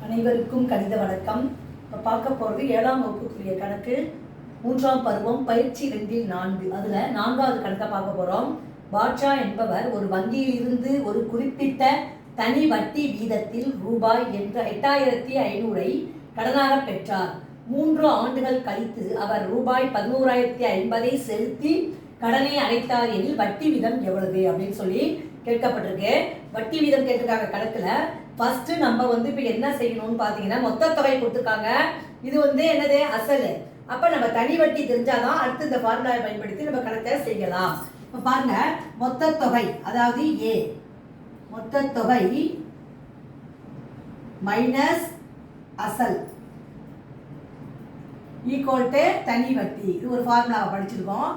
அனைவருக்கும் கணித வணக்கம். இப்போ பார்க்க போகிறது 7ஆம் வகுப்புக்குரிய கணக்கு 3ஆம் பருவம் பயிற்சி 2-4. அதில் 4வது கணக்கை பார்க்க போகிறோம். பாட்ஷா என்பவர் ஒரு வங்கியில் இருந்து ஒரு குறிப்பிட்ட தனி வட்டி வீதத்தில் ரூபாய் 8500 கடனாக பெற்றார். 3 ஆண்டுகள் கழித்து அவர் ரூபாய் 11050 செலுத்தி கடனை அடைத்தார் எனில் வட்டி வீதம் எவ்வளவு அப்படின்னு சொல்லி கேட்கப்பட்டிருக்கு. வட்டி வீதம் கேட்டிருக்காங்க கணக்குல. ஃபர்ஸ்ட் நம்ம இப்போ என்ன செய்யணும்னு பார்த்தீங்கன்னா, மொத்த தொகை கொடுத்துருக்காங்க. இது என்னது அசல். அப்ப நம்ம தனி வட்டி தெரிஞ்சாதான் அடுத்து இந்த ஃபார்முலாவை பயன்படுத்தி நம்ம கணக்கை செய்யலாம். இப்போ பாருங்க, மொத்த தொகை அதாவது ஏ மொத்த தொகை மைனஸ் அசல் ஈக்குவல் டு தனி வட்டி. இது ஒரு ஃபார்முலாவை படிச்சிருக்கோம்.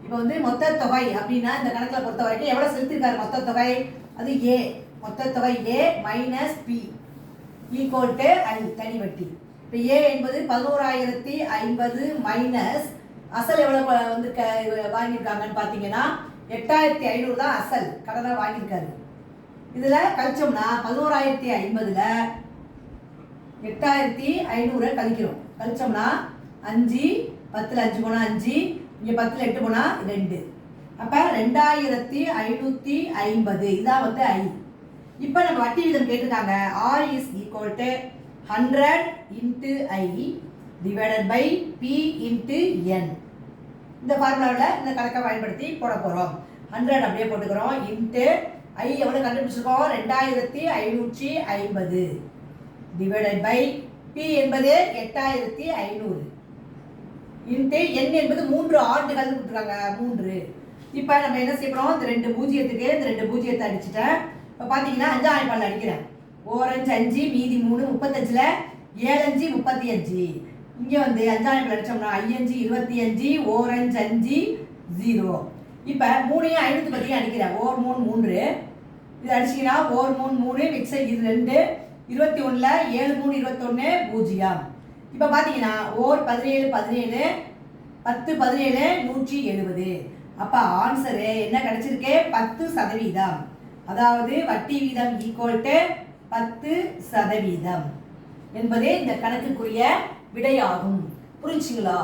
இப்போ மொத்த தொகை அப்படின்னா இந்த கணக்கில் பொறுத்த வரைக்கும் எவ்வளோ செலுத்திருக்காரு மொத்த தொகை, அது ஏ. மொத்த தொகை ஏ மைனஸ் பி ஈக்குவல் டு ஐ தனி வட்டி. இப்போ ஏ என்பது 11050 மைனஸ் அசல் எவ்வளோ வாங்கியிருக்காங்கன்னு பார்த்தீங்கன்னா 8500 தான் அசல் கடனாக வாங்கியிருக்காரு. இதில் கழிச்சோம்னா 11050ல் 8500 கழிக்கிறோம். கழிச்சோம்னா 5 10ல் 5 போனால் 5, இங்கே 10ல் 8 போனால் 2. அப்போ 2550 இதான் ஐ. இப்போ நம்ம வட்டி வீதம் கேட்டிருக்காங்க. R is equal to 100 into I divided by P into N. இந்த ஃபார்முலாவில் இந்த கணக்கை பயன்படுத்தி போட போகிறோம். 100 அப்படியே போட்டுக்கிறோம். இன்ட்டு ஐ எவ்வளோ கண்டுபிடிச்சிருக்கோம், 2550 டிவைடட் பை P என்பது 8500 இன்ட்டு N என்பது 3 ஆண்டுகள் கொடுத்துருக்காங்க 3. இப்போ நம்ம என்ன செய்யணும், இந்த 2 பூஜ்ஜியத்துக்கு இந்த 2 பூஜ்ஜியத்தை அடிச்சுட்டேன். இப்போ பார்த்தீங்கன்னா 5 பால் அடிக்கிறேன். ஓரஞ்சு 5 மீதி 3 35ல் 7 5 35. இங்கே 5 பால் அடித்தோம்னா 5 25 ஓரஞ்சு 5 0. இப்போ 3ஐயும் 510 அடிக்கிறேன். ஓர் 3 3 இது அடிச்சிங்கன்னா ஓர் 3 3 மிக்ஸ் இது 2 21ல் 7 3 21 0. இப்போ பார்த்தீங்கன்னா ஓர் 17 17 10 17 170. அப்போ ஆன்சரு என்ன கிடைச்சிருக்கு, 10%. அதாவது வட்டி வீதம் ஈக்குவல் டு 10% என்பதே இந்த கணக்குக்குரிய விடையாகும். புரிஞ்சுங்களா?